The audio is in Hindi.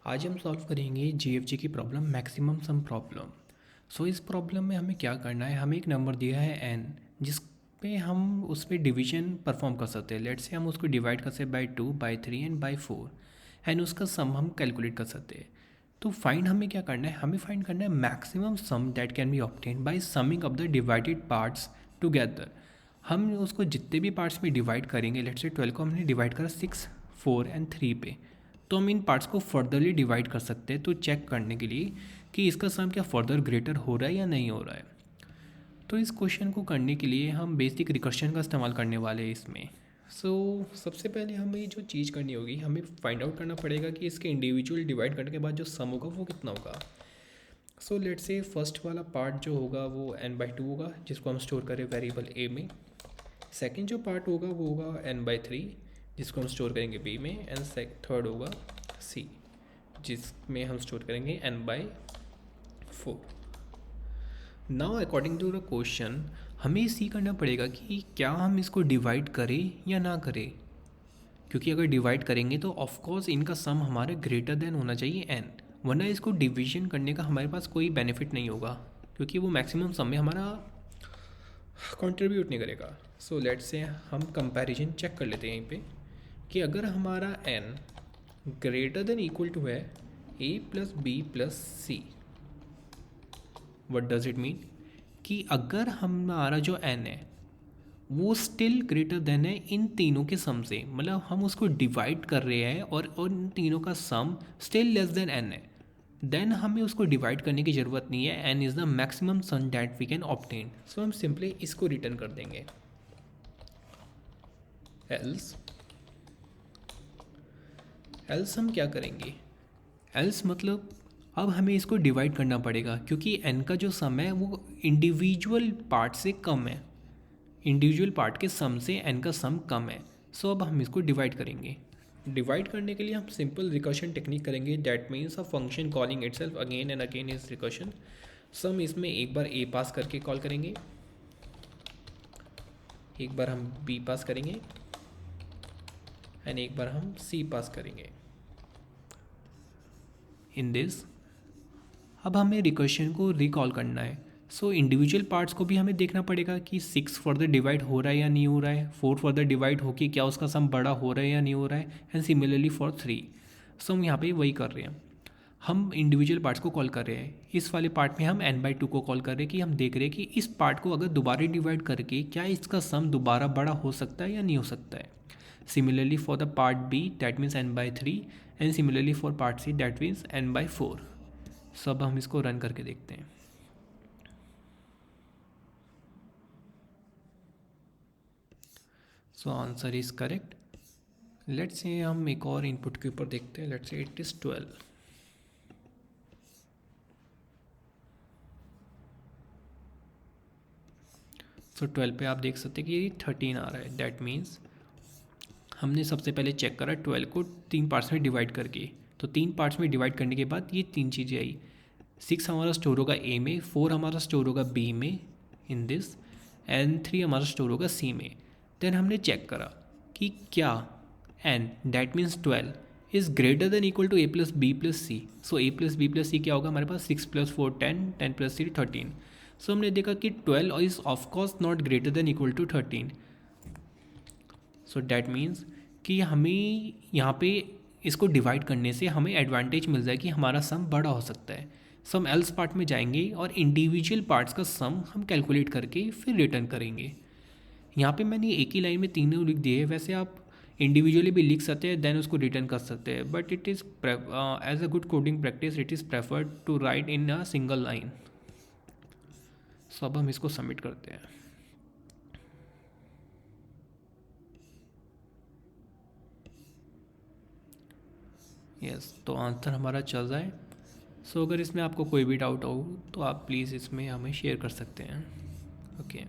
आज हम सॉल्व करेंगे जीएफजी की प्रॉब्लम मैक्सिमम सम प्रॉब्लम। सो इस प्रॉब्लम में हमें क्या करना है, हमें एक नंबर दिया है n जिस पे हम उस पर डिवीजन परफॉर्म कर सकते हैं। लेट्स से हम उसको डिवाइड कर सकते हैं by 2 by 3 and by 4 and उसका सम हम कैलकुलेट कर सकते हैं। तो फाइंड हमें क्या करना है, हमें फाइंड करना है maximum sum that can be obtain by summing of the divided parts together. हम उसको जितने भी पार्ट्स में डिवाइड करेंगे, लेट्स से 12 को हमने डिवाइड करा 6, 4 एंड 3 पे, तो हम इन पार्ट्स को फर्दरली डिवाइड कर सकते हैं तो चेक करने के लिए कि इसका सम क्या फर्दर ग्रेटर हो रहा है या नहीं हो रहा है। तो इस क्वेश्चन को करने के लिए हम बेसिक रिकर्शन का इस्तेमाल करने वाले हैं इसमें। सबसे पहले हमें जो चीज़ करनी होगी, हमें फाइंड आउट करना पड़ेगा कि इसके इंडिविजुअल डिवाइड करने के बाद जो सम होगा वो कितना होगा। लेट्स से फर्स्ट वाला पार्ट जो होगा वो n/2 होगा, जिसको हम स्टोर करें वेरिएबल a में। सेकंड जो पार्ट होगा वो होगा n/3, जिसको हम स्टोर करेंगे b में। एंड थर्ड होगा c, जिसमें हम स्टोर करेंगे n/4। Now according to the question हमें सी करना पड़ेगा कि क्या हम इसको डिवाइड करें या ना करें, क्योंकि अगर डिवाइड करेंगे तो ऑफकोर्स इनका सम हमारे ग्रेटर देन होना चाहिए n, वरना इसको डिवीजन करने का हमारे पास कोई बेनिफिट नहीं होगा, क्योंकि वो मैक्सिमम सम में हमारा कंट्रीब्यूट नहीं करेगा। लेट्स से हम कंपैरिजन चेक कर लेते हैं यहीं पे कि अगर हमारा n greater than equal to है a plus B plus C, what does it mean कि अगर हमारा जो n है वो स्टिल ग्रेटर देन है इन तीनों के सम से, मतलब हम उसको डिवाइड कर रहे हैं और उन तीनों का sum still less than n है, देन हमें उसको डिवाइड करने की ज़रूरत नहीं है। n is the maximum sum that we can obtain. So हम सिंपली इसको रिटर्न कर देंगे। एल्स हम क्या करेंगे, एल्स मतलब अब हमें इसको डिवाइड करना पड़ेगा, क्योंकि n का जो सम है वो इंडिविजुअल पार्ट से कम है, इंडिविजुअल पार्ट के सम से n का सम कम है। अब हम इसको डिवाइड करेंगे। डिवाइड करने के लिए हम सिंपल रिकर्शन टेक्निक करेंगे, that means a function calling itself again and again is recursion. हम इसमें एक बार a पास करके कॉल करेंगे, एक बार हम b पास करेंगे एंड एक बार हम c पास करेंगे इन दिस। अब हमें रिकर्शन को रिकॉल करना है। इंडिविजुअल पार्ट्स को भी हमें देखना पड़ेगा कि 6 फर्दर डिवाइड हो रहा है या नहीं हो रहा है, 4 फर्दर डिवाइड हो कि क्या उसका सम बड़ा हो रहा है या नहीं हो रहा है, एंड सिमिलरली फॉर 3। हम यहाँ पे वही कर रहे हैं, हम इंडिविजुअल पार्ट्स को कॉल कर रहे हैं। इस वाले पार्ट में हम n/2 को कॉल कर रहे हैं कि हम देख रहे हैं कि इस पार्ट को अगर दोबारा डिवाइड करके क्या इसका सम दोबारा बड़ा हो सकता है या नहीं हो सकता है। Similarly for the part b that means n/3 and similarly for part c that means n/4। अब हम इसको रन करके देखते हैं। Answer is correct. Let's say हम एक और इनपुट के ऊपर देखते हैं, लेट्स से इट इज़ 12। सो 12 पे आप देख सकते हैं कि ये 13 आ रहा है। दैट मीन्स हमने सबसे पहले चेक करा 12 को 3 पार्ट्स में डिवाइड करके, तो 3 पार्ट्स में डिवाइड करने के बाद ये 3 चीज़ें आई। 6 हमारा स्टोर होगा a में, 4 हमारा स्टोर होगा b में इन दिस, एंड 3 हमारा स्टोर होगा c में। देन हमने चेक करा कि क्या n that means 12 is greater than equal to a plus B plus c. a plus B plus c क्या होगा हमारे पास, 6 प्लस 4 10, 10 प्लस 3 13। हमने देखा कि 12 is of course not greater than equal to 13। That means कि हमें यहाँ पे इसको डिवाइड करने से हमें एडवांटेज मिल जाए कि हमारा सम बड़ा हो सकता है। हम एल्स पार्ट में जाएंगे और इंडिविजुअल पार्ट्स का सम हम कैलकुलेट करके फिर रिटर्न करेंगे। यहाँ पे मैंने एक ही लाइन में तीनों लिख दिए, वैसे आप इंडिविजुअली भी लिख सकते हैं देन उसको रिटर्न कर सकते हैं, but it is as a good coding practice it is preferred to write in a single line. अब हम इसको सबमिट करते हैं। यस, तो आंसर हमारा चल रहा है। अगर इसमें आपको कोई भी डाउट हो तो आप प्लीज़ इसमें हमें शेयर कर सकते हैं। ओके।